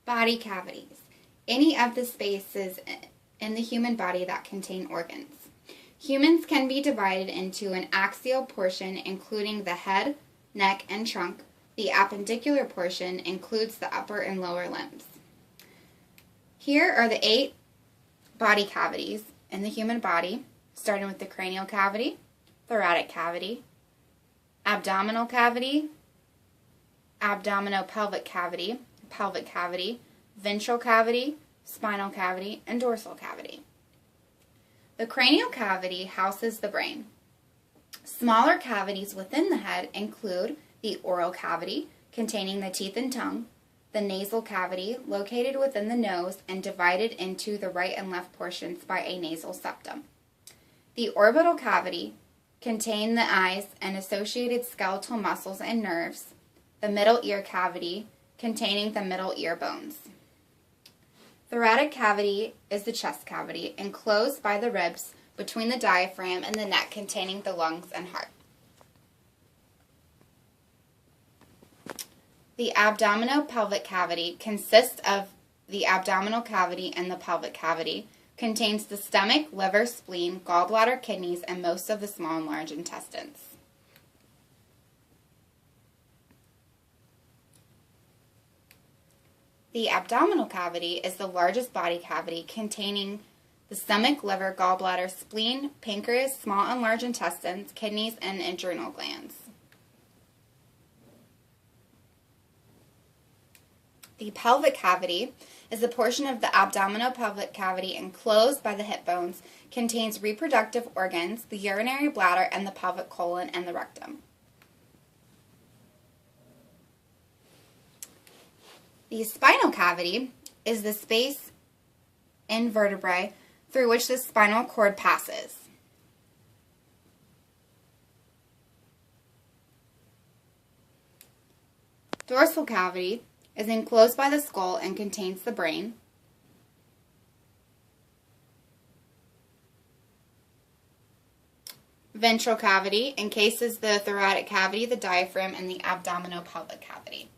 Body cavities. Any of the spaces in the human body that contain organs. Humans can be divided into an axial portion including the head, neck, and trunk. The appendicular portion includes the upper and lower limbs. Here are the 8 body cavities in the human body, starting with the cranial cavity, thoracic cavity, abdominal cavity, abdominopelvic cavity, pelvic cavity, ventral cavity, spinal cavity, and dorsal cavity. The cranial cavity houses the brain. Smaller cavities within the head include the oral cavity, containing the teeth and tongue, the nasal cavity, located within the nose and divided into the right and left portions by a nasal septum. The orbital cavity contains the eyes and associated skeletal muscles and nerves. The middle ear cavity, containing the middle ear bones. Thoracic cavity is the chest cavity, enclosed by the ribs between the diaphragm and the neck, containing the lungs and heart. The abdominopelvic cavity consists of the abdominal cavity and the pelvic cavity, contains the stomach, liver, spleen, gallbladder, kidneys, and most of the small and large intestines. The abdominal cavity is the largest body cavity, containing the stomach, liver, gallbladder, spleen, pancreas, small and large intestines, kidneys, and adrenal glands. The pelvic cavity is the portion of the abdominopelvic cavity enclosed by the hip bones, contains reproductive organs, the urinary bladder, and the pelvic colon and the rectum. The spinal cavity is the space in vertebrae through which the spinal cord passes. Dorsal cavity is enclosed by the skull and contains the brain. Ventral cavity encases the thoracic cavity, the diaphragm, and the abdominopelvic cavity.